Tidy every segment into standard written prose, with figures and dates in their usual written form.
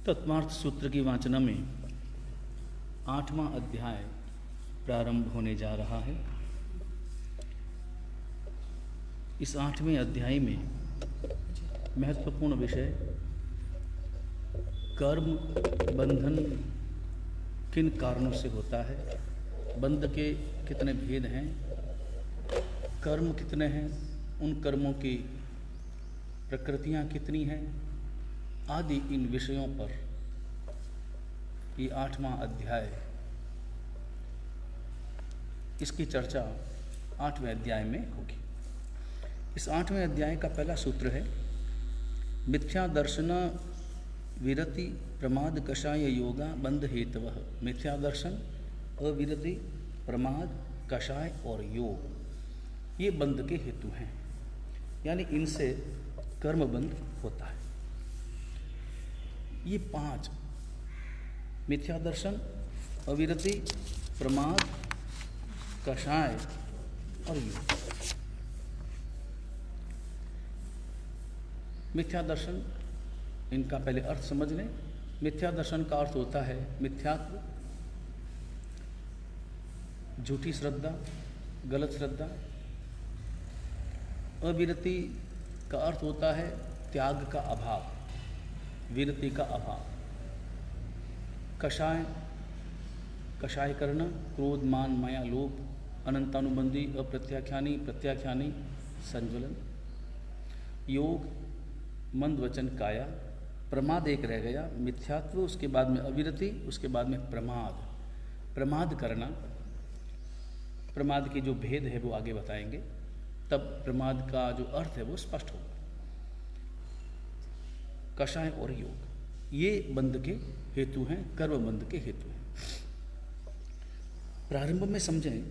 तत्वार्थ सूत्र की वाचना में 8वां अध्याय प्रारंभ होने जा रहा है। इस 8वें अध्याय में महत्वपूर्ण विषय कर्म बंधन किन कारणों से होता है, बंध के कितने भेद हैं, कर्म कितने हैं, उन कर्मों की प्रकृतियां कितनी हैं आदि इन विषयों पर ये 8वां अध्याय, इसकी चर्चा 8वें अध्याय में होगी। इस 8वें अध्याय का पहला सूत्र है मिथ्या दर्शन विरति प्रमाद कषाय योगा बंध हेतवः। मिथ्या दर्शन, अविरति, प्रमाद, कषाय और योग ये बंध के हेतु हैं, यानी इनसे कर्म बंध होता है। ये 5 मिथ्या दर्शन, अविरति, प्रमाद, कषाय और योग। मिथ्या दर्शन, इनका पहले अर्थ समझ लें। मिथ्या दर्शन का अर्थ होता है मिथ्यात्व, झूठी श्रद्धा, गलत श्रद्धा। अविरति का अर्थ होता है त्याग का अभाव, विरति का अभाव। कषाय, कषाय करना, क्रोध, मान, माया, लोभ, अनंतानुबंधी, अप्रत्याख्यानी, प्रत्याख्यानी, संज्वलन। योग, मंद वचन, काया। प्रमाद एक रह गया, मिथ्यात्व, उसके बाद में अविरति, उसके बाद में प्रमाद। प्रमाद करना, प्रमाद की जो भेद है वो आगे बताएंगे, तब प्रमाद का जो अर्थ है वो स्पष्ट होगा। कषाय और योग ये बंध के हेतु हैं, कर्म बंध के हेतु हैं। प्रारंभ में समझें,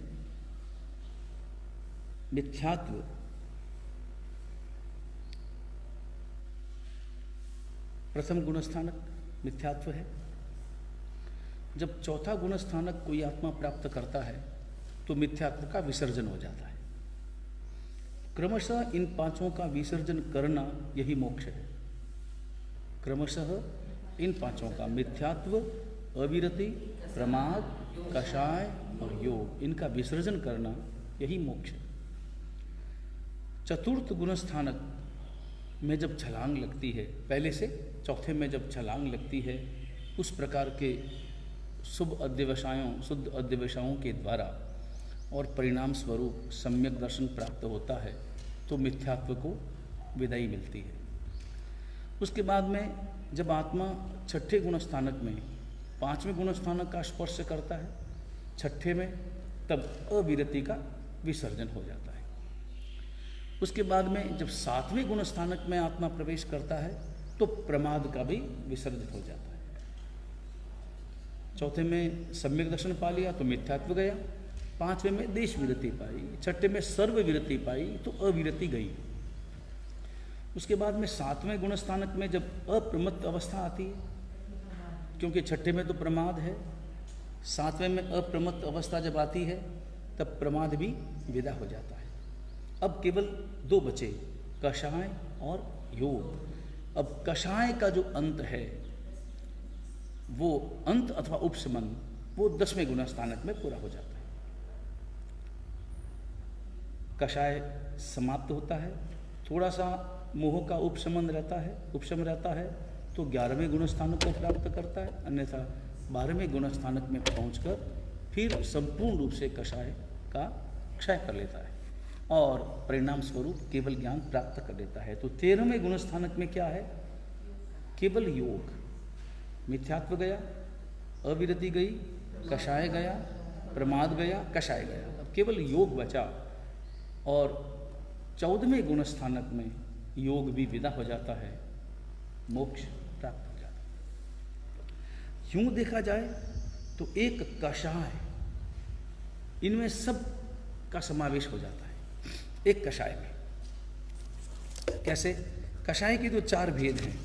मिथ्यात्व प्रथम गुणस्थानक मिथ्यात्व है। जब चौथा गुणस्थानक कोई आत्मा प्राप्त करता है तो मिथ्यात्व का विसर्जन हो जाता है। क्रमशः इन 5 का विसर्जन करना यही मोक्ष है। क्रमशः इन 5 का मिथ्यात्व, अविरति, प्रमाद, कषाय और योग, इनका विसर्जन करना यही मोक्ष है। चतुर्थ गुणस्थानक में जब छलांग लगती है, पहले से चौथे में जब छलांग लगती है, उस प्रकार के शुद्ध अध्यवसायों के द्वारा और परिणाम स्वरूप सम्यक दर्शन प्राप्त होता है तो मिथ्यात्व को विदाई मिलती है। उसके बाद में जब आत्मा छठे गुणस्थानक में 5वें गुणस्थानक का स्पर्श करता है, छठे में, तब अविरति का विसर्जन हो जाता है। उसके बाद में जब 7वें गुणस्थानक में आत्मा प्रवेश करता है तो प्रमाद का भी विसर्जन हो जाता है। चौथे में सम्यक दर्शन पा लिया तो मिथ्यात्व गया, 5वें में देश विरति पाई, छठे में सर्व विरति पाई तो अविरति गई। उसके बाद में 7वें गुणस्थानक में जब अप्रमत्त अवस्था आती है, क्योंकि छठे में तो प्रमाद है, 7वें में अप्रमत्त अवस्था जब आती है तब प्रमाद भी विदा हो जाता है। अब केवल 2 बचे, कषाय और योग। अब कषाय का जो अंत है, वो अंत अथवा उपशमन, वो 10वें गुणस्थानक में पूरा हो जाता है। कषाय समाप्त होता है, थोड़ा सा मोह का उपशमन रहता है, उपशम रहता है तो 11वें गुणस्थानक को प्राप्त करता है, अन्यथा 12वें गुणस्थानक में पहुंचकर फिर संपूर्ण रूप से कषाय का क्षय कर लेता है और परिणाम स्वरूप केवल ज्ञान प्राप्त कर लेता है। तो 13वें गुणस्थानक में क्या है? केवल योग। मिथ्यात्व गया, अविरति गई, कषाय गया, प्रमाद गया, कषाय गया, अब केवल योग बचा और 14वें गुणस्थानक में योग भी विदा हो जाता है, मोक्ष प्राप्त हो जाता है। यूं देखा जाए तो एक कषाय, इनमें सब का समावेश हो जाता है एक कषाय में। कैसे? कषाय के जो 4 भेद हैं,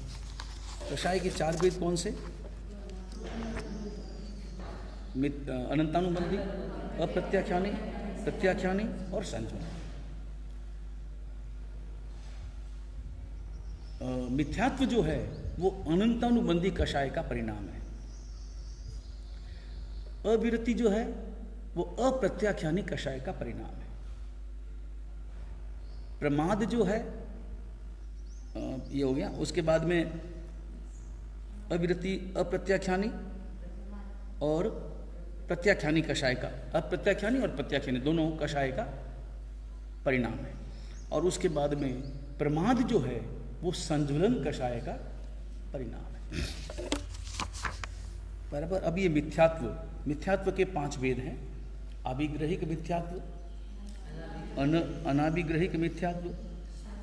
कषाय के 4 भेद कौन से? अनंतानुबंधी, अप्रत्याख्यानी, प्रत्याख्यानी और संज्ञा। मिथ्यात्व जो है वो अनंतानुबंधी कषाय का परिणाम है। अविरति जो है वो अप्रत्याख्यानी कषाय का परिणाम है। प्रमाद जो है ये हो गया। उसके बाद में अविरति अप्रत्याख्यानी और प्रत्याख्यानी कषाय का, अप्रत्याख्यानी और प्रत्याख्यानी दोनों कषाय का परिणाम है। और उसके बाद में प्रमाद जो है वो संज्वलन कषाय का परिणाम है। बराबर। अब ये मिथ्यात्व के 5 भेद हैं। आभिग्रहिक मिथ्यात्व, अनाभिग्रहिक मिथ्यात्व,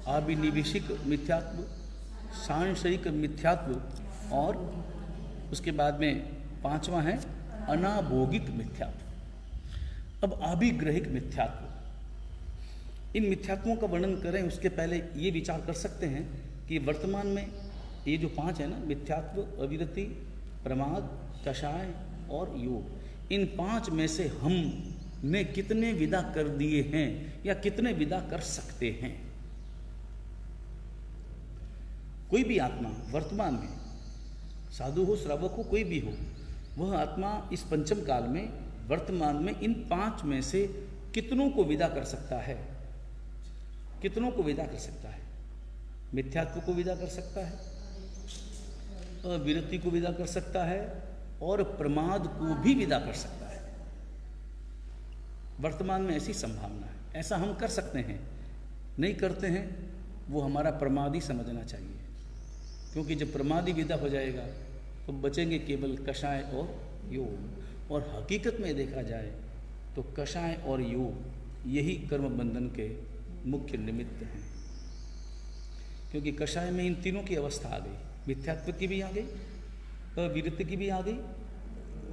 आभिनिवेशिक मिथ्यात्व, सांशयिक मिथ्यात्व और उसके बाद में 5वां है अनाभोगिक मिथ्यात्व। अब आभिग्रहिक मिथ्यात्व, इन मिथ्यात्वों का वर्णन करें उसके पहले ये विचार कर सकते हैं कि वर्तमान में ये जो 5 है ना, मिथ्यात्व, अविरति, प्रमाद, कषाय और योग, इन 5 में से हमने कितने विदा कर दिए हैं या कितने विदा कर सकते हैं। कोई भी आत्मा वर्तमान में, साधु हो, श्रावक हो, कोई भी हो, वह आत्मा इस पंचम काल में वर्तमान में इन 5 में से कितनों को विदा कर सकता है? कितनों को विदा कर सकता है? मिथ्यात्व को विदा कर सकता है, अविरति को विदा कर सकता है और प्रमाद को भी विदा कर सकता है। वर्तमान में ऐसी संभावना है, ऐसा हम कर सकते हैं। नहीं करते हैं वो हमारा प्रमाद ही समझना चाहिए, क्योंकि जब प्रमाद ही विदा हो जाएगा तो बचेंगे केवल कषाय और योग। और हकीकत में देखा जाए तो कषाय और योग यही कर्म बंधन के मुख्य निमित्त हैं, क्योंकि कषाय में इन तीनों की अवस्था आ गई, मिथ्यात्व की भी आ गई, अविरति की भी आ गई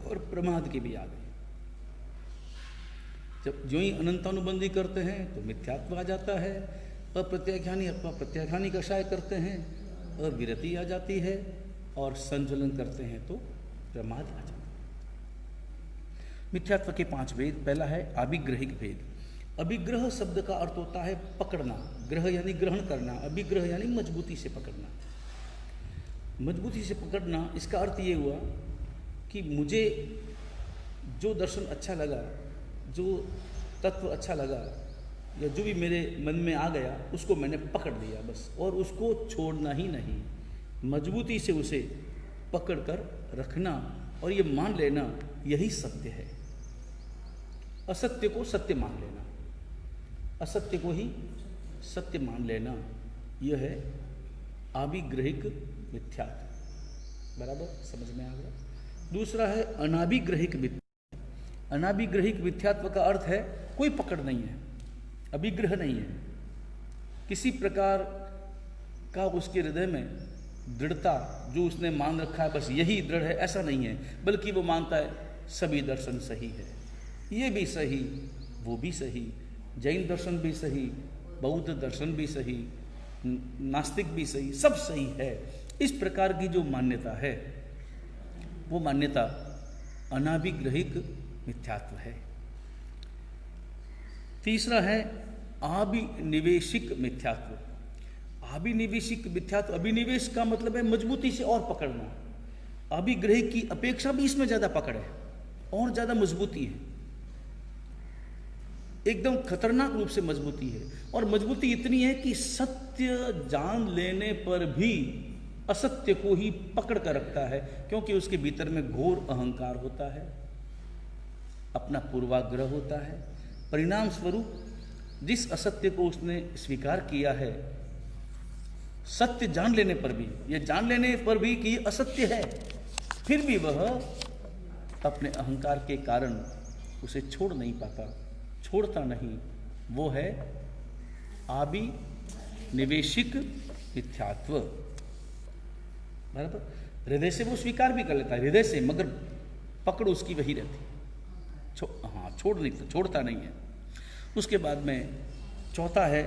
और प्रमाद की भी आ गई। जब जो ही अनंतानुबंधी करते हैं तो मिथ्यात्व आ जाता है, अप्रत्याख्यानी अथवा प्रत्याख्यानी कषाय करते हैं अविरति आ जाती है, और संज्वलन करते हैं तो प्रमाद आ जाता है। मिथ्यात्व के 5 भेद। पहला है आभिग्रहिक भेद। अभिग्रह शब्द का अर्थ होता है पकड़ना, ग्रह यानी ग्रहण करना, अभिग्रह यानी मजबूती से पकड़ना। मजबूती से पकड़ना, इसका अर्थ ये हुआ कि मुझे जो दर्शन अच्छा लगा, जो तत्व अच्छा लगा या जो भी मेरे मन में आ गया उसको मैंने पकड़ लिया बस, और उसको छोड़ना ही नहीं, मजबूती से उसे पकड़ कर रखना और ये मान लेना यही सत्य है। असत्य को सत्य मान लेना, असत्य को ही सत्य मान लेना, यह है आभिग्रहिक मिथ्यात्व। बराबर, समझ में आ गया। दूसरा है अनाभिग्रहिक मिथ्यात्व। अनाभिग्रहिक मिथ्यात्व का अर्थ है कोई पकड़ नहीं है, अभिग्रह नहीं है, किसी प्रकार का उसके हृदय में दृढ़ता जो उसने मान रखा है बस यही दृढ़ है, ऐसा नहीं है, बल्कि वो मानता है सभी दर्शन सही है, ये भी सही, वो भी सही, जैन दर्शन भी सही, बौद्ध दर्शन भी सही, नास्तिक भी सही, सब सही है। इस प्रकार की जो मान्यता है वो मान्यता अनाभिग्रहिक मिथ्यात्व है। तीसरा है आभिनिवेशिक मिथ्यात्व। अभिनिवेशिक मिथ्यात्व, अभिनिवेश का मतलब है मजबूती से और पकड़ना। अभिग्रहिक की अपेक्षा भी इसमें ज्यादा पकड़ है और ज्यादा मजबूती है, एकदम खतरनाक रूप से मजबूती है। और मजबूती इतनी है कि सत्य जान लेने पर भी असत्य को ही पकड़ कर रखता है, क्योंकि उसके भीतर में घोर अहंकार होता है, अपना पूर्वाग्रह होता है। परिणाम स्वरूप जिस असत्य को उसने स्वीकार किया है, सत्य जान लेने पर भी, यह जान लेने पर भी कि ये असत्य है, फिर भी वह अपने अहंकार के कारण उसे छोड़ नहीं पाता, छोड़ता नहीं। वो है आभिनिवेशिक मिथ्यात्व। बराबर, हृदय से वो स्वीकार भी कर लेता है, हृदय से, मगर पकड़ उसकी वही रहती, छोड़ता नहीं है। उसके बाद में चौथा है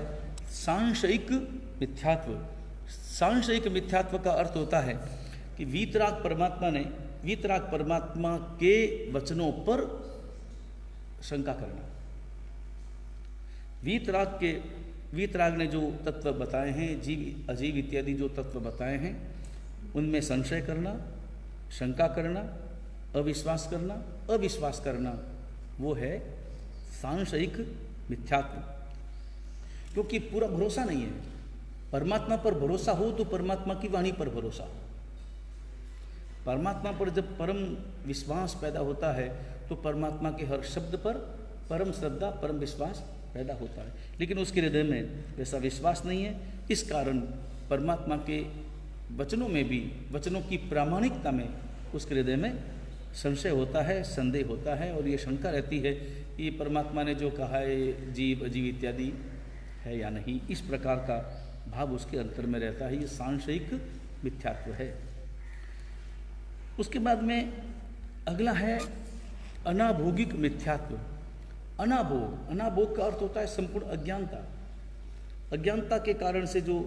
सांशयिक मिथ्यात्व। सांशयिक मिथ्यात्व का अर्थ होता है कि वीतराग परमात्मा के वचनों पर शंका करना। वीतराग ने जो तत्व बताए हैं, जीव अजीव इत्यादि जो तत्व बताए हैं, उनमें संशय करना, शंका करना, अविश्वास करना, वो है सांशयिक मिथ्यात्व। क्योंकि पूरा भरोसा नहीं है। परमात्मा पर भरोसा हो तो परमात्मा की वाणी पर भरोसा हो। परमात्मा पर जब परम विश्वास पैदा होता है तो परमात्मा के हर शब्द पर परम श्रद्धा, परम विश्वास पैदा होता है। लेकिन उसके हृदय में वैसा विश्वास नहीं है। इस कारण परमात्मा के वचनों में भी, वचनों की प्रामाणिकता में उसके हृदय में संशय होता है, संदेह होता है, और ये शंका रहती है कि परमात्मा ने जो कहा है जीव अजीव इत्यादि है या नहीं। इस प्रकार का भाव उसके अंतर में रहता है। ये सांशयिक मिथ्यात्व है। उसके बाद में अगला है अनाभोगिक मिथ्यात्व। अनाभोग का अर्थ होता है संपूर्ण अज्ञानता। अज्ञानता के कारण से जो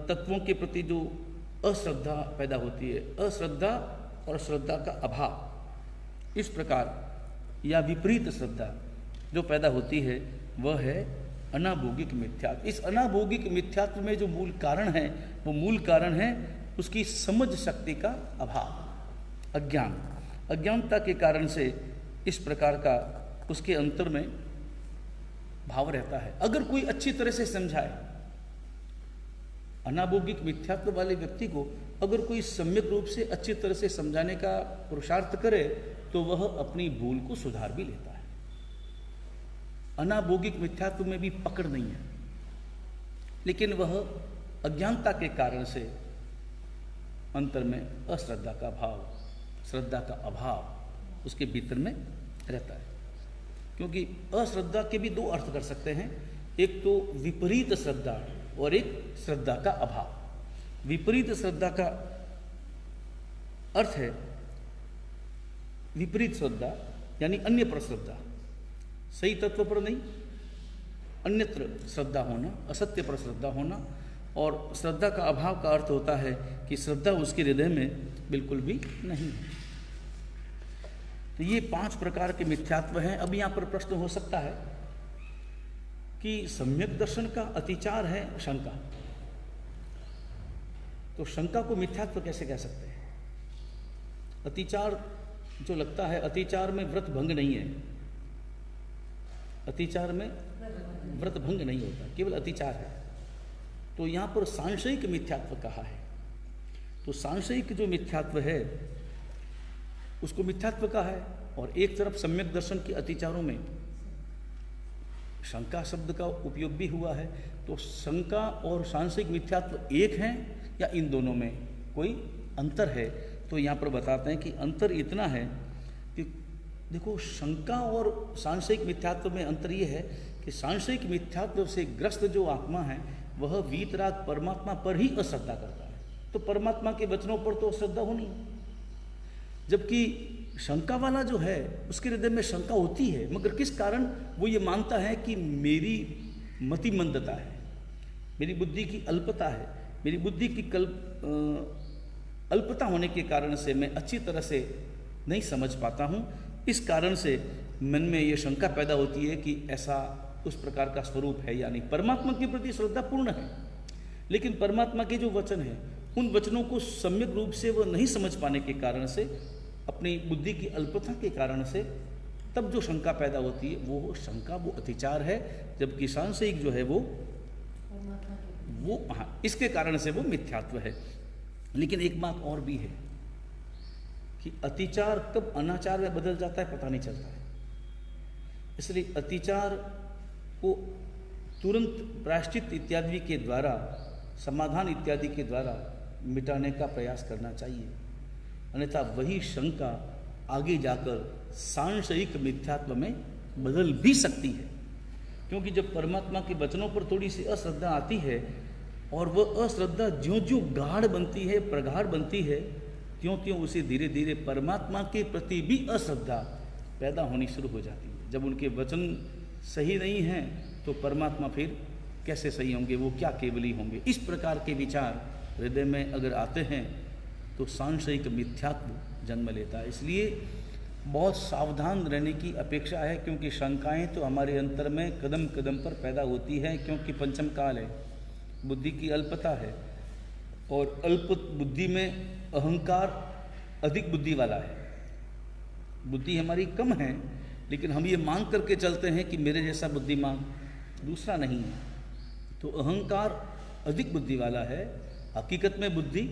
तत्वों के प्रति जो अश्रद्धा पैदा होती है, अश्रद्धा और श्रद्धा का अभाव, इस प्रकार या विपरीत श्रद्धा जो पैदा होती है वह है अनाभोगिक मिथ्यात्व। इस अनाभोगिक मिथ्यात्व में जो मूल कारण है वो मूल कारण है उसकी समझ शक्ति का अभाव, अज्ञान। अज्ञानता के कारण से इस प्रकार का उसके अंतर में भाव रहता है। अगर कोई अच्छी तरह से समझाए, अनाभोगिक मिथ्यात्व वाले व्यक्ति को अगर कोई सम्यक रूप से अच्छी तरह से समझाने का पुरुषार्थ करे तो वह अपनी भूल को सुधार भी लेता है। अनाभोगिक मिथ्यात्व में भी पकड़ नहीं है, लेकिन वह अज्ञानता के कारण से अंतर में अश्रद्धा का भाव, श्रद्धा का अभाव उसके भीतर में रहता है। क्योंकि अश्रद्धा के भी दो अर्थ कर सकते हैं, एक तो विपरीत श्रद्धा और एक श्रद्धा का अभाव। विपरीत श्रद्धा का अर्थ है विपरीत श्रद्धा यानी अन्य पर श्रद्धा, सही तत्व पर नहीं, अन्यत्र श्रद्धा होना, असत्य पर श्रद्धा होना। और श्रद्धा का अभाव का अर्थ होता है कि श्रद्धा उसके हृदय में बिल्कुल भी नहीं है। तो ये 5 प्रकार के मिथ्यात्व हैं। अब यहाँ पर प्रश्न हो सकता है कि सम्यक दर्शन का अतिचार है शंका, तो शंका को मिथ्यात्व कैसे कह सकते हैं? अतिचार जो लगता है, अतिचार में व्रत भंग नहीं है, अतिचार में व्रत भंग नहीं होता, केवल अतिचार है। तो यहाँ पर सांशयिक मिथ्यात्व कहा है। तो सांशयिक जो मिथ्यात्व है उसको मिथ्यात्व कहा है। और एक तरफ सम्यक दर्शन के अतिचारों में शंका शब्द का उपयोग भी हुआ है। तो शंका और सांशयिक मिथ्यात्व एक हैं या इन दोनों में कोई अंतर है? तो यहाँ पर बताते हैं कि अंतर इतना है कि देखो, शंका और सांशयिक मिथ्यात्व में अंतर ये है कि सांशयिक मिथ्यात्व से ग्रस्त जो आत्मा है वह वीतराग परमात्मा पर ही अश्रद्धा करता है। तो परमात्मा के वचनों पर तो अश्रद्धा होनी, जबकि शंका वाला जो है उसके हृदय में शंका होती है, मगर किस कारण? वो ये मानता है कि मेरी मति मंदता है, मेरी बुद्धि की अल्पता है, मेरी बुद्धि की अल्पता होने के कारण से मैं अच्छी तरह से नहीं समझ पाता हूँ। इस कारण से मन में ये शंका पैदा होती है कि ऐसा उस प्रकार का स्वरूप है या नहीं। परमात्मा के प्रति श्रद्धा पूर्ण है, लेकिन परमात्मा के जो वचन हैं उन वचनों को सम्यक रूप से वह नहीं समझ पाने के कारण से, अपनी बुद्धि की अल्पता के कारण से तब जो शंका पैदा होती है वो शंका, वो अतिचार है। जबकि सांशयिक जो है वो हाँ, इसके कारण से वो मिथ्यात्व है। लेकिन एक बात और भी है कि अतिचार कब अनाचार में बदल जाता है पता नहीं चलता है। इसलिए अतिचार को तुरंत प्रायश्चित इत्यादि के द्वारा, समाधान इत्यादि के द्वारा मिटाने का प्रयास करना चाहिए, अन्यथा वही शंका आगे जाकर सांशयिक मिथ्यात्व में बदल भी सकती है। क्योंकि जब परमात्मा के वचनों पर थोड़ी सी अश्रद्धा आती है और वह अश्रद्धा ज्यों ज्यों गाढ़ बनती है, प्रगाढ़ बनती है, त्यों त्यों उसे धीरे धीरे परमात्मा के प्रति भी अश्रद्धा पैदा होनी शुरू हो जाती है। जब उनके वचन सही नहीं हैं तो परमात्मा फिर कैसे सही होंगे, वो क्या केवली होंगे। इस प्रकार के विचार हृदय में अगर आते हैं तो सांशयिक मिथ्यात्व जन्म लेता है। इसलिए बहुत सावधान रहने की अपेक्षा है, क्योंकि शंकाएं तो हमारे अंतर में कदम कदम पर पैदा होती हैं, क्योंकि पंचम काल है, बुद्धि की अल्पता है, और अल्प बुद्धि में अहंकार अधिक बुद्धि वाला है। बुद्धि हमारी कम है, लेकिन हम ये मांग करके चलते हैं कि मेरे जैसा बुद्धिमान दूसरा नहीं है, तो अहंकार अधिक बुद्धि वाला है, हकीकत में बुद्धि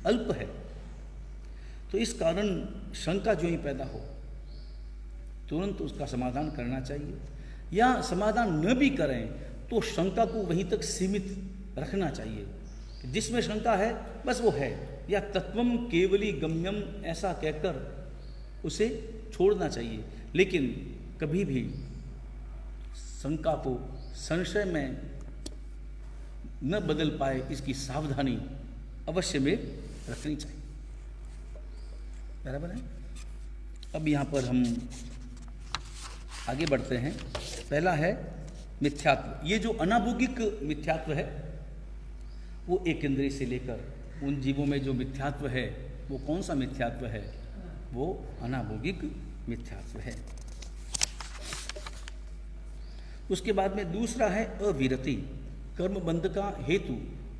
अल्प है। तो इस कारण शंका जो ही पैदा हो तुरंत उसका समाधान करना चाहिए, या समाधान न भी करें तो शंका को वहीं तक सीमित रखना चाहिए कि जिसमें शंका है बस वो है, या तत्वम केवली गम्यम ऐसा कहकर उसे छोड़ना चाहिए। लेकिन कभी भी शंका को संशय में न बदल पाए, इसकी सावधानी अवश्य में रखनी चाहिए। बराबर है। अब यहाँ पर हम आगे बढ़ते हैं। पहला है मिथ्यात्व। ये जो अनाभोगिक मिथ्यात्व है वो एक इंद्रिय से लेकर उन जीवों में जो मिथ्यात्व है वो कौन सा मिथ्यात्व है? वो अनाभोगिक मिथ्यात्व है। उसके बाद में दूसरा है अविरति, कर्म बंध का हेतु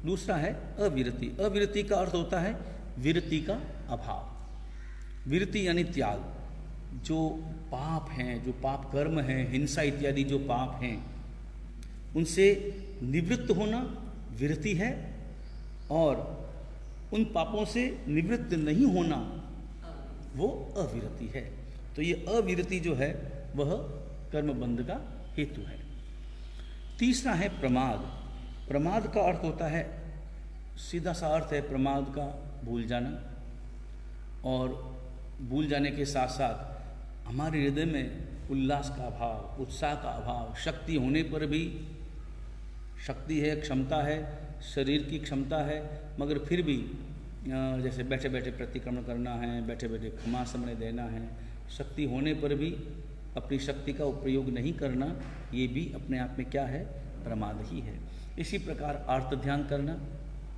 दूसरा है अविरति। अविरति का अर्थ होता है विरति का अभाव। विरति यानी त्याग। जो पाप हैं, जो पाप कर्म हैं, हिंसा इत्यादि जो पाप हैं, उनसे निवृत्त होना विरति है, और उन पापों से निवृत्त नहीं होना वो अविरति है। तो ये अविरति जो है वह कर्म बंध का हेतु है। तीसरा है प्रमाद। प्रमाद का अर्थ होता है, सीधा सा अर्थ है प्रमाद का भूल जाना, और भूल जाने के साथ साथ हमारे हृदय में उल्लास का अभाव, उत्साह का अभाव। शक्ति होने पर भी, शक्ति है, क्षमता है, शरीर की क्षमता है, मगर फिर भी जैसे बैठे बैठे प्रतिक्रमण करना है, बैठे बैठे क्षमा समय देना है, शक्ति होने पर भी अपनी शक्ति का उपयोग नहीं करना, ये भी अपने आप में क्या है? प्रमाद ही है। इसी प्रकार आर्त ध्यान करना,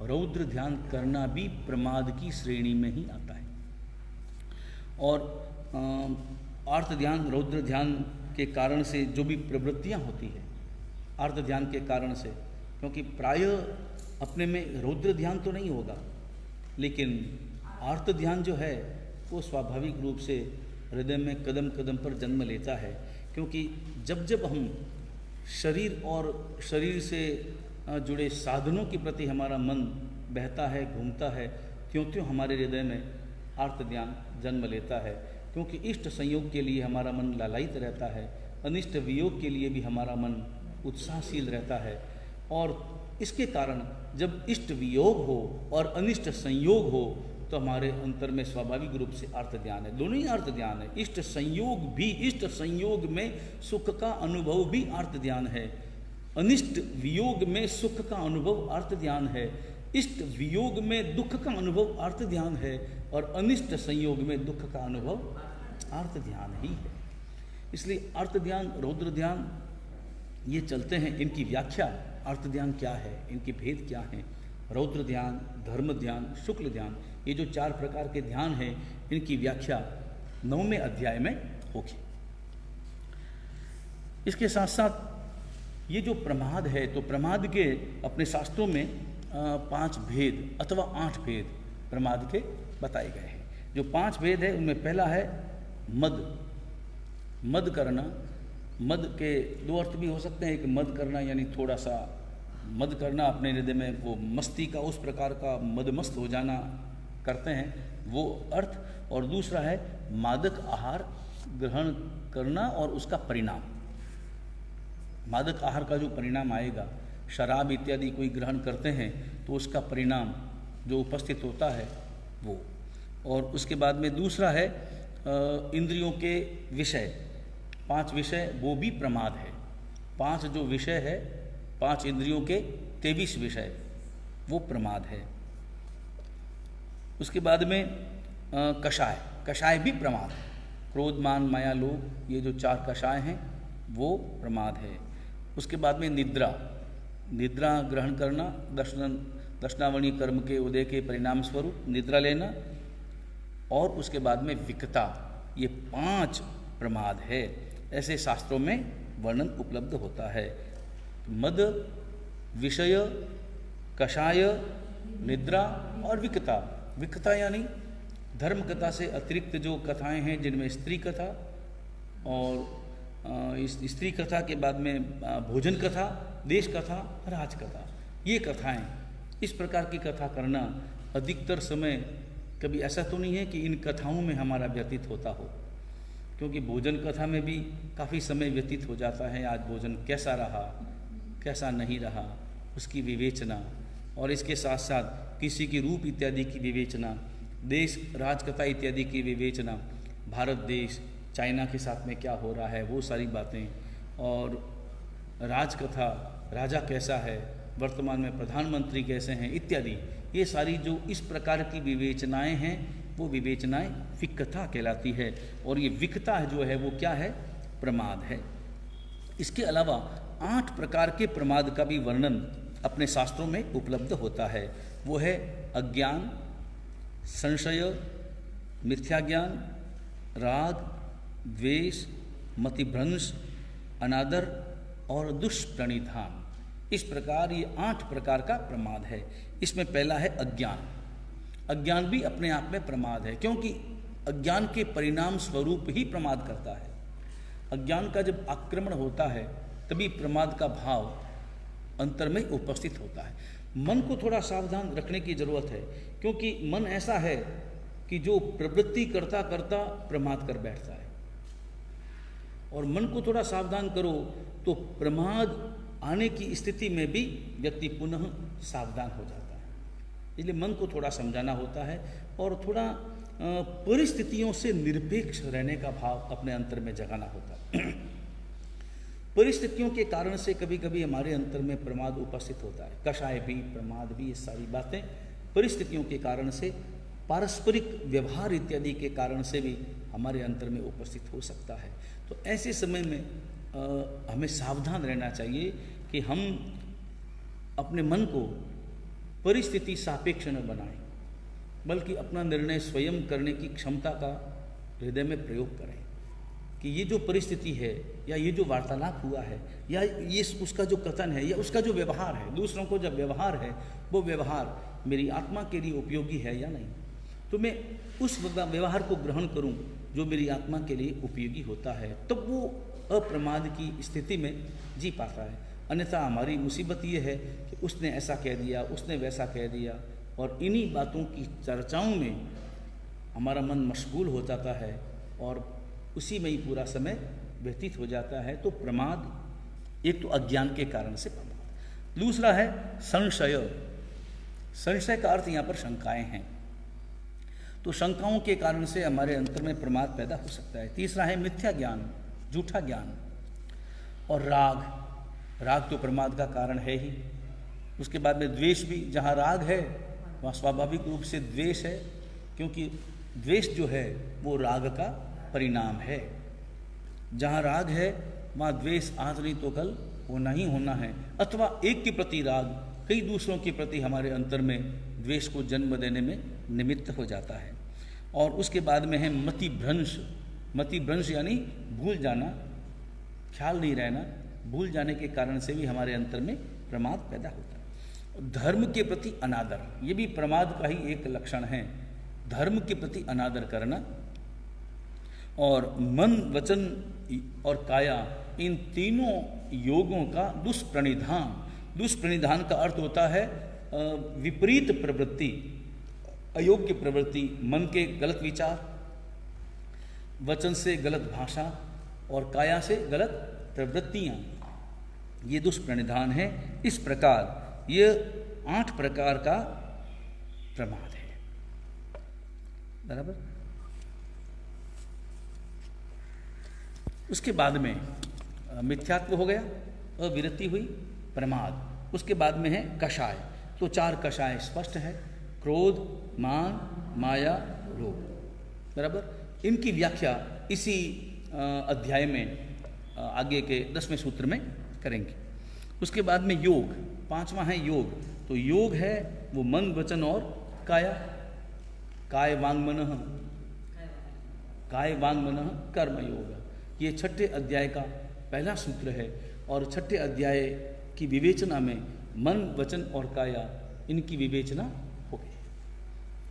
रौद्र ध्यान करना भी प्रमाद की श्रेणी में ही आता है। और आर्त ध्यान, रौद्र ध्यान के कारण से जो भी प्रवृत्तियाँ होती है आर्त ध्यान के कारण से, क्योंकि प्रायः अपने में रौद्र ध्यान तो नहीं होगा, लेकिन आर्त ध्यान जो है वो स्वाभाविक रूप से हृदय में कदम कदम पर जन्म लेता है। क्योंकि जब जब हम शरीर और शरीर से जुड़े साधनों के प्रति हमारा मन बहता है, घूमता है, त्यों त्यों हमारे हृदय में आर्त ध्यान जन्म लेता है। क्योंकि इष्ट संयोग के लिए हमारा मन लालायित रहता है, अनिष्ट वियोग के लिए भी हमारा मन उत्साहशील रहता है, और इसके कारण जब इष्ट वियोग हो और अनिष्ट संयोग हो तो हमारे अंतर में स्वाभाविक रूप से अर्थ ध्यान है। दोनों ही अर्थ ध्यान है। इष्ट संयोग भी, इष्ट संयोग में सुख का अनुभव भी अर्थ ध्यान है, अनिष्ट वियोग में सुख का अनुभव अर्थ ध्यान है, इष्ट वियोग में दुख का अनुभव अर्थ ध्यान है, और अनिष्ट संयोग में दुख का अनुभव अर्थ ध्यान ही है। इसलिए अर्थ ध्यान, रौद्र ध्यान ये चलते हैं। इनकी व्याख्या, अर्थ ध्यान क्या है, इनके भेद क्या हैं, रौद्र ध्यान, धर्म ध्यान, शुक्ल ध्यान, ये जो 4 प्रकार के ध्यान हैं, इनकी व्याख्या 9वें अध्याय में होगी। इसके साथ साथ ये जो प्रमाद है, तो प्रमाद के अपने शास्त्रों में 5 भेद अथवा 8 भेद प्रमाद के बताए गए हैं। जो 5 भेद है उनमें पहला है मद। मद करना, मद के 2 अर्थ भी हो सकते हैं। एक मद करना यानी थोड़ा सा मद करना, अपने हृदय में वो मस्ती का, उस प्रकार का मदमस्त हो जाना करते हैं, वो अर्थ। और दूसरा है मादक आहार ग्रहण करना और उसका परिणाम। मादक आहार का जो परिणाम आएगा, शराब इत्यादि कोई ग्रहण करते हैं तो उसका परिणाम जो उपस्थित होता है वो। और उसके बाद में दूसरा है इंद्रियों के विषय, 5 विषय, वो भी प्रमाद है। 5 जो विषय है, 5 इंद्रियों के 23 विषय, वो प्रमाद है। उसके बाद में कषाय, कषाय भी प्रमाद है। क्रोध, मान, माया, लोभ, ये जो 4 कषाय हैं वो प्रमाद है। उसके बाद में निद्रा, निद्रा ग्रहण करना, दर्शनावणी कर्म के उदय के परिणाम स्वरूप निद्रा लेना। और उसके बाद में विकता, ये 5 प्रमाद है। ऐसे शास्त्रों में वर्णन उपलब्ध होता है। मद, विषय, कषाय, निद्रा और विकता। विकता यानी धर्म कथा से अतिरिक्त जो कथाएं हैं, जिनमें स्त्री कथा और इस स्त्री कथा के बाद में भोजन कथा, देश कथा, राज कथा, ये कथाएं, इस प्रकार की कथा करना अधिकतर समय कभी ऐसा तो नहीं है कि इन कथाओं में हमारा व्यतीत होता हो, क्योंकि भोजन कथा में भी काफ़ी समय व्यतीत हो जाता है। आज भोजन कैसा रहा, कैसा नहीं रहा, उसकी विवेचना, और इसके साथ साथ किसी की रूप इत्यादि की विवेचना, देश राजकथा इत्यादि की विवेचना, भारत देश चाइना के साथ में क्या हो रहा है, वो सारी बातें, और राजकथा, राजा कैसा है, वर्तमान में प्रधानमंत्री कैसे हैं इत्यादि, ये सारी जो इस प्रकार की विवेचनाएं हैं, वो विवेचनाएं विकथा कहलाती है। और ये विकता जो है वो क्या है, प्रमाद है। इसके अलावा 8 प्रकार के प्रमाद का भी वर्णन अपने शास्त्रों में उपलब्ध होता है। वो है अज्ञान, संशय, मिथ्या ज्ञान, राग, द्वेष, मतिभ्रंश, अनादर और दुष्प्रणिधान। इस प्रकार ये 8 प्रकार का प्रमाद है। इसमें पहला है अज्ञान। अज्ञान भी अपने आप में प्रमाद है, क्योंकि अज्ञान के परिणाम स्वरूप ही प्रमाद करता है। अज्ञान का जब आक्रमण होता है तभी प्रमाद का भाव अंतर में उपस्थित होता है। मन को थोड़ा सावधान रखने की जरूरत है, क्योंकि मन ऐसा है कि जो प्रवृत्ति करता करता प्रमाद कर बैठता है, और मन को थोड़ा सावधान करो तो प्रमाद आने की स्थिति में भी व्यक्ति पुनः सावधान हो जाता है। इसलिए मन को थोड़ा समझाना होता है और थोड़ा परिस्थितियों से निरपेक्ष रहने का भाव अपने अंतर में जगाना होता है। परिस्थितियों के कारण से कभी कभी हमारे अंतर में प्रमाद उपस्थित होता है। कषाय भी, प्रमाद भी, ये सारी बातें परिस्थितियों के कारण से, पारस्परिक व्यवहार इत्यादि के कारण से भी हमारे अंतर में उपस्थित हो सकता है। तो ऐसे समय में हमें सावधान रहना चाहिए कि हम अपने मन को परिस्थिति सापेक्ष न बनाएं, बल्कि अपना निर्णय स्वयं करने की क्षमता का हृदय में प्रयोग करें कि ये जो परिस्थिति है, या ये जो वार्तालाप हुआ है, या ये उसका जो कथन है, या उसका जो व्यवहार है, दूसरों को जब व्यवहार है, वो व्यवहार मेरी आत्मा के लिए उपयोगी है या नहीं, तो मैं उस व्यवहार को ग्रहण करूं जो मेरी आत्मा के लिए उपयोगी होता है, तब वो अप्रमाद की स्थिति में जी पाता है। अन्यथा हमारी मुसीबत ये है कि उसने ऐसा कह दिया, उसने वैसा कह दिया, और इन्हीं बातों की चर्चाओं में हमारा मन मशगूल हो जाता है और उसी में ही पूरा समय व्यतीत हो जाता है। तो प्रमाद, एक तो अज्ञान के कारण से प्रमाद, दूसरा है संशय। संशय का अर्थ यहाँ पर शंकाएं हैं, तो शंकाओं के कारण से हमारे अंतर में प्रमाद पैदा हो सकता है। तीसरा है मिथ्या ज्ञान, झूठा ज्ञान, और राग। राग तो प्रमाद का कारण है ही। उसके बाद में द्वेष भी, जहाँ राग है वहाँ स्वाभाविक रूप से द्वेष है, क्योंकि द्वेष जो है वो राग का परिणाम है। जहाँ राग है वहाँ द्वेष आज नहीं तो कल होना ही होना है, अथवा एक के प्रति राग कई दूसरों के प्रति हमारे अंतर में द्वेष को जन्म देने में निमित्त हो जाता है। और उसके बाद में है मतिभ्रंश। मतिभ्रंश यानी भूल जाना, ख्याल नहीं रहना, भूल जाने के कारण से भी हमारे अंतर में प्रमाद पैदा होता है। धर्म के प्रति अनादर, ये भी प्रमाद का ही एक लक्षण है। धर्म के प्रति अनादर करना, और मन, वचन और काया, इन तीनों योगों का दुष्प्रणिधान। दुष्प्रणिधान का अर्थ होता है विपरीत प्रवृत्ति, अयोग्य प्रवृत्ति, मन के गलत विचार, वचन से गलत भाषा और काया से गलत प्रवृत्तियाँ, ये दुष्प्रणिधान है। इस प्रकार ये 8 प्रकार का प्रमाद है। बराबर। उसके बाद में मिथ्यात्व हो गया, अविरति हुई, प्रमाद। उसके बाद में है कषाय। तो 4 कषाय स्पष्ट है, क्रोध, मान, माया, लोभ। बराबर। इनकी व्याख्या इसी अध्याय में आगे के 10वें सूत्र में करेंगे। उसके बाद में योग, 5वां है योग। तो योग है वो मन, वचन और काया। काय वांग मनः, काय वांग मनः कर्म योग। ये 6ठे अध्याय का पहला सूत्र है, और 6ठे अध्याय की विवेचना में मन, वचन और काया, इनकी विवेचना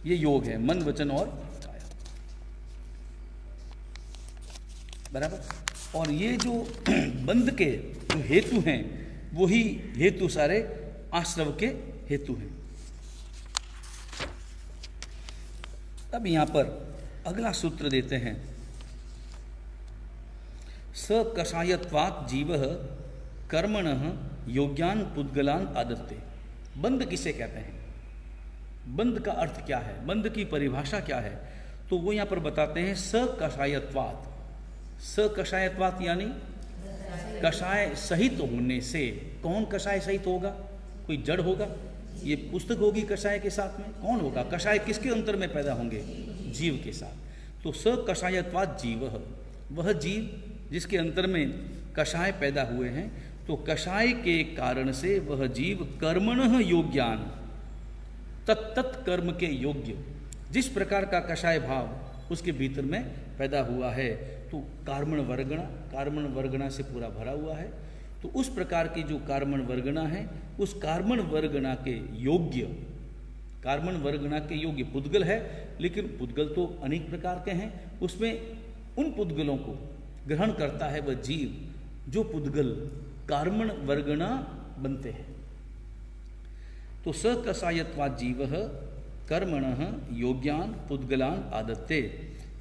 ये योग है, मन वचन और काया, बराबर। और ये जो बंध के जो हेतु हैं वही हेतु सारे आश्रव के हेतु हैं। अब यहां पर अगला सूत्र देते हैं, स कषायत्वात् जीवः कर्मणः योग्यान पुद्गलान आदत्ते। बंध किसे कहते हैं, बंध का अर्थ क्या है, बंध की परिभाषा क्या है, तो वो यहां पर बताते हैं स कषायत्वात्। स कषायत्वात् यानी कषाय सहित होने से। कौन कषाय सहित होगा, कोई जड़ होगा, ये पुस्तक होगी कषाय के साथ में, कौन होगा, कषाय किसके अंतर में पैदा होंगे, जीव के साथ। तो स कषायत्वात् जीवः, वह जीव जिसके अंतर में कषाय पैदा हुए हैं, तो कषाय के कारण से वह जीव कर्मणः योग्यान, तत्त कर्म के योग्य, जिस प्रकार का कषाय भाव उसके भीतर में पैदा हुआ है, तो कार्मण वर्गणा, कार्मण वर्गणा से पूरा भरा हुआ है, तो उस प्रकार की जो कार्मण वर्गणा है, उस कार्मण वर्गणा के योग्य, कार्मण वर्गणा के योग्य पुद्गल है, लेकिन पुद्गल तो अनेक प्रकार के हैं, उसमें उन पुद्गलों को ग्रहण करता है वह जीव जो पुद्गल कार्मण वर्गणा बनते हैं। तो स कषायत्वात् जीवः कर्मणः योग्यान पुद्गलान आदत्ते।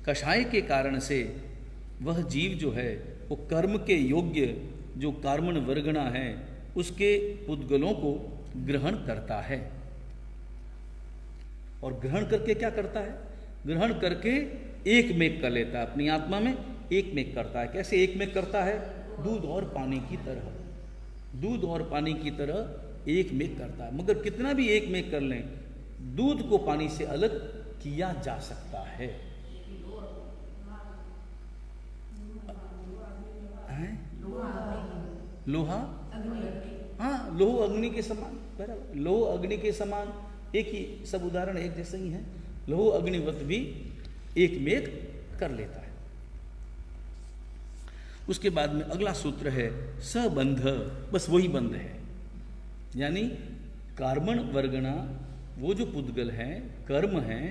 कषाय के कारण से वह जीव जो है वो कर्म के योग्य जो कार्मण वर्गणा है उसके पुद्गलों को ग्रहण करता है। और ग्रहण करके क्या करता है, ग्रहण करके एक मेघ कर लेता है, अपनी आत्मा में एक मेघ करता है। कैसे एक मेघ करता है, दूध और पानी की तरह, दूध और पानी की तरह एक मेघ करता है। मगर कितना भी एक मेघ कर लें, दूध को पानी से अलग किया जा सकता है। लोहा, हाँ, लोह अग्नि के समान, बराबर, लोह अग्नि के समान, एक ही, सब उदाहरण एक जैसे ही हैं। लोह अग्निवत भी एक मेघ कर लेता है। उसके बाद में अगला सूत्र है सबंध, बस वही बंध है, यानी कार्मण वर्गणा, वो जो पुद्गल हैं, कर्म हैं,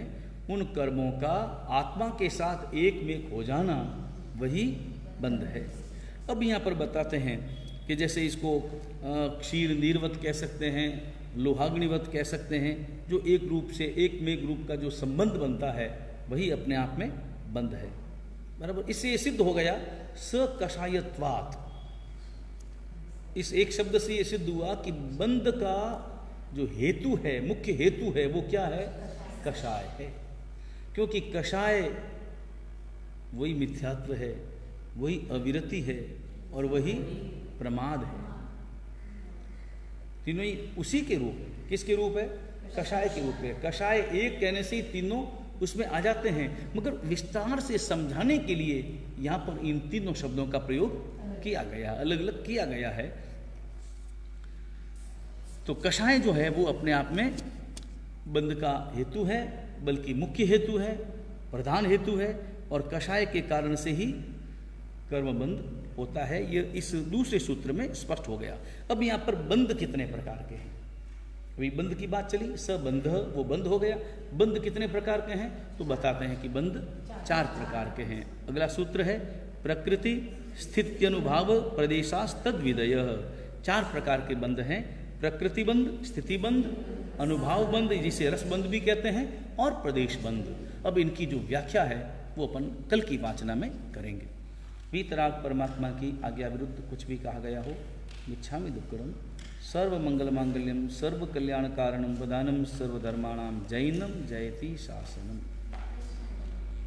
उन कर्मों का आत्मा के साथ एक में हो जाना, वही बंध है। अब यहाँ पर बताते हैं कि जैसे इसको क्षीर नीरवत कह सकते हैं, लोहाग्निवत कह सकते हैं, जो एक रूप से एक में रूप का जो संबंध बनता है वही अपने आप में बंध है, बराबर। इससे ये सिद्ध हो गया सकषायत्वात्, इस एक शब्द से ये सिद्ध हुआ कि बंध का जो हेतु है, मुख्य हेतु है, वो क्या है, कषाय है। क्योंकि कषाय वही मिथ्यात्व है, वही अविरति है और वही प्रमाद है। तीनों ही उसी के रूप है। किसके रूप है, कषाय के रूप है। कषाय एक कहने से ही तीनों उसमें आ जाते हैं, मगर विस्तार से समझाने के लिए यहाँ पर इन तीनों शब्दों का प्रयोग किया गया, अलग अलग किया गया है। तो कषाय जो है वो अपने आप में बंध का हेतु है, बल्कि मुख्य हेतु है, प्रधान हेतु है, और कषाय के कारण से ही कर्मबंध होता है। ये इस दूसरे सूत्र में स्पष्ट हो गया। अब यहाँ पर बंध कितने प्रकार के हैं, अभी बंध की बात चली, सबंध वो बंध हो गया। बंध कितने प्रकार के हैं, तो बताते हैं कि बंध 4 प्रकार के हैं। अगला सूत्र है प्रकृति स्थित्यनुभाव प्रदेशास्तद्विदय। 4 प्रकार के बंध हैं, प्रकृति बंध, स्थिति बंध, अनुभाव बंध जिसे रस बंध भी कहते हैं, और प्रदेश बंध। अब इनकी जो व्याख्या है वो अपन कल की वाचना में करेंगे। वीतराग परमात्मा की आज्ञा विरुद्ध कुछ भी कहा गया हो, मिच्छामि दुक्कडम। सर्व मंगल मांगल्यम सर्व कल्याण कारणम वदानम सर्वधर्माणाम जैनम जयति शासनम।